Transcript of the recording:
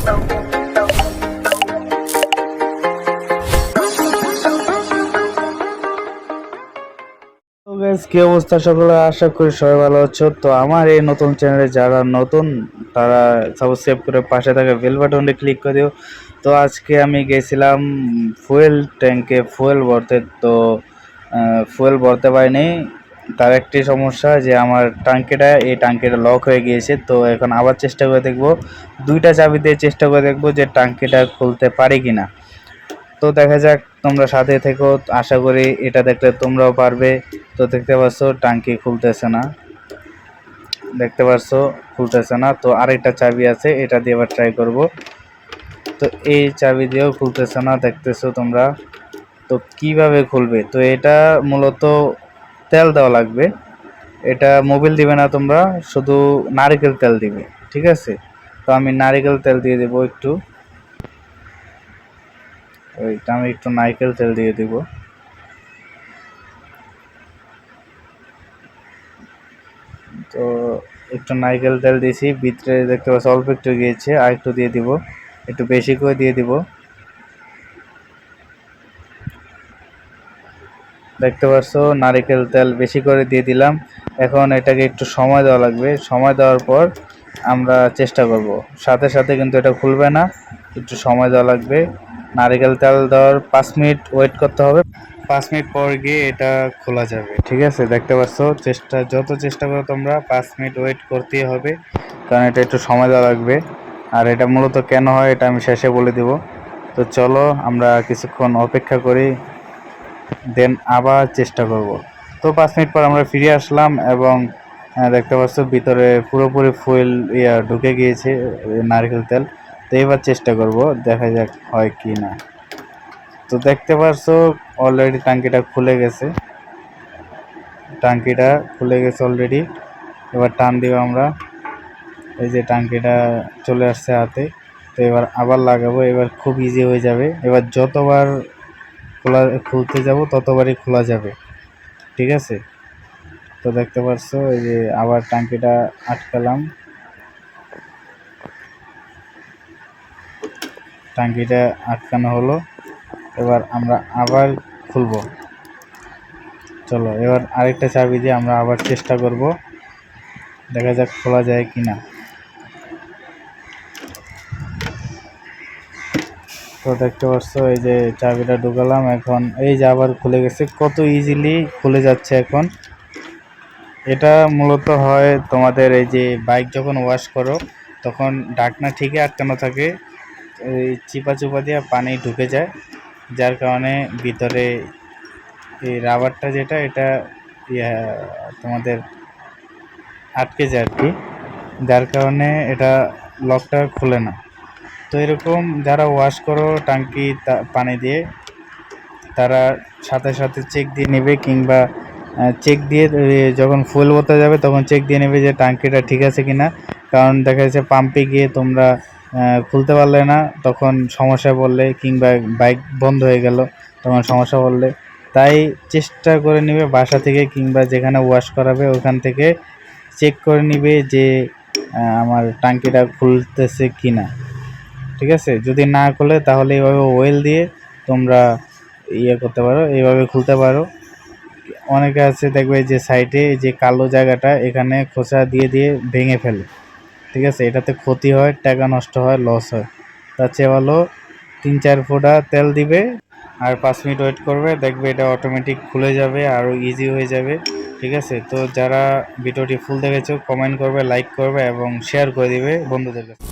কি অবস্থা সকলে, আশা করি সবাই ভালো আছো। তো আমার এই নতুন চ্যানেলে যারা নতুন তারা সাবস্ক্রাইব করে পাশে থাকা বেল বাটনে ক্লিক করে দিও। তো আজকে আমি গেছিলাম ফুয়েল ট্যাঙ্কে ফুয়েল ভরতে। তো ফুয়েল ভরতে পারিনি, তার একটি সমস্যা যে আমার এই টাঙ্কিটা লক হয়ে গিয়েছে। তো এখন আবার চেষ্টা করে দেখবো, দুইটা চাবি দিয়ে চেষ্টা করে দেখবো যে টাঙ্কিটা খুলতে পারি কিনা। তো দেখা যাক, তোমরা সাথে থেকো, আশা করি এটা দেখলে তোমরাও পারবে। তো দেখতে পাচ্ছ টাঙ্কি খুলতেছে না, তো আরেকটা চাবি আছে, এটা দিয়ে আবার ট্রাই করব। তো এই চাবি দিয়েও খুলতেছে না, দেখতেছো তোমরা। তো কিভাবে খুলবে? তো এটা মূলত তেল দেওয়া লাগবে, এটা মোবিল দিবে না তোমরা, শুধু নারকেল তেল দিবে, ঠিক আছে? তো আমি নারকেল তেল দিয়ে দেবো একটু, আমি একটু নারকেল তেল দিয়ে দিব। তো একটু নারকেল তেল দিয়েছি, ভিতরে দেখতে পাচ্ছি অল্প একটু গিয়েছে, আর একটু দিয়ে দিব, একটু বেশি করে দিয়ে দিব। দেখতে পাচ্ছ নারকেল তেল বেশি করে দিয়ে দিলাম। এখন এটাকে একটু সময় দেওয়া লাগবে, সময় দেওয়ার পর আমরা চেষ্টা করব। সাথে সাথে কিন্তু এটা খুলবে না, একটু সময় দেওয়া লাগবে। নারকেল তেল দেওয়ার 5 মিনিট ওয়েট করতে হবে, 5 মিনিট পর গিয়ে এটা খোলা যাবে, ঠিক আছে? দেখতে পাচ্ছ, যত চেষ্টা করো তোমরা 5 মিনিট ওয়েট করতেই হবে, কারণ এটা একটু সময় দেওয়া লাগবে। আর এটা মূলত কেন হয় এটা আমি শেষে বলে দিব। তো চলো আমরা কিছুক্ষণ অপেক্ষা করি, দেন আবার চেষ্টা করব। তো 5 মিনিট পর আমরা ফিরে আসলাম এবং দেখতে পাচ্ছ ভিতরে পুরোপুরি ফুয়েল ঢুকে গিয়েছে, নারকেল তেল। তো এবার চেষ্টা করব, দেখা যাক হয় কি না। তো দেখতে পাচ্ছ অলরেডি টাঙ্কিটা খুলে গেছে, অলরেডি। এবার টান দিব আমরা, এই যে টাঙ্কিটা চলে আসছে হাতে। তো এবার আবার লাগাবো, এবার খুব ইজি হয়ে যাবে। এবার যতবার খুলতে যাব ততবারই খোলা যাবে, ঠিক আছে? তো দেখতে পাচ্ছ এই যে আবার টাঙ্কিটা আটকালাম, টাঙ্কিটা আটকানো হলো। এবার আমরা আবার খুলবো, চলো এবার আরেকটা চাবি দিয়ে আমরা আবার চেষ্টা করব, দেখা যাক খোলা যায় কিনা। তো দেখতে পাচ্ছ এই যে চাবিটা ঢুকালাম, এখন এই যে আবার খুলে গেছে, কত ইজিলি খুলে যাচ্ছে এখন। এটা মূলত হয় তোমাদের এই যে বাইক যখন ওয়াশ করো তখন ঢাকনা ঠিকই আটকানো থাকে, এই চিপা দিয়ে পানি ঢুকে যায়, যার কারণে ভিতরে এই রাবারটা যেটা এটা তোমাদের আটকে যায় আর কি, যার কারণে এটা লকটা খুলে না। তো এরকম যারা ওয়াশ করো টাঙ্কি পানি দিয়ে, তারা সাথে সাথে চেক দিয়ে নেবে, কিংবা চেক দিয়ে যখন ফুল ভরতে যাবে তখন চেক দিয়ে নেবে যে টাঙ্কিটা ঠিক আছে কিনা। কারণ দেখা যাচ্ছে পাম্পে গিয়ে তোমরা খুলতে পারলে না, তখন সমস্যা পড়লে, কিংবা বাইক বন্ধ হয়ে গেল তখন সমস্যা পড়লে, তাই চেষ্টা করে নিবে বাসা থেকে কিংবা যেখানে ওয়াশ করাবে ওখান থেকে চেক করে নিবে যে আমার টাঙ্কিটা খুলতেছে কিনা, ঠিক আছে? যদি না খুলে তাহলে এইভাবে ওয়েল দিয়ে তোমরা করতে পারো, এইভাবে খুলতে পারো। অনেকে আছে দেখবে যে সাইডে যে কালো জায়গাটা, এখানে খোঁচা দিয়ে দিয়ে ভেঙে ফেলে, ঠিক আছে? এটাতে ক্ষতি হয়, টাকা নষ্ট হয়, লস হয়। তার চেয়ে ভালো 3-4 ফোঁটা তেল দিবে আর 5 মিনিট ওয়েট করবে, দেখবে এটা অটোমেটিক খুলে যাবে, আরও ইজি হয়ে যাবে, ঠিক আছে? তো যারা ভিডিওটি ফুল দেখেছো কমেন্ট করবে, লাইক করবে এবং শেয়ার করে দিবে বন্ধুদের কাছে।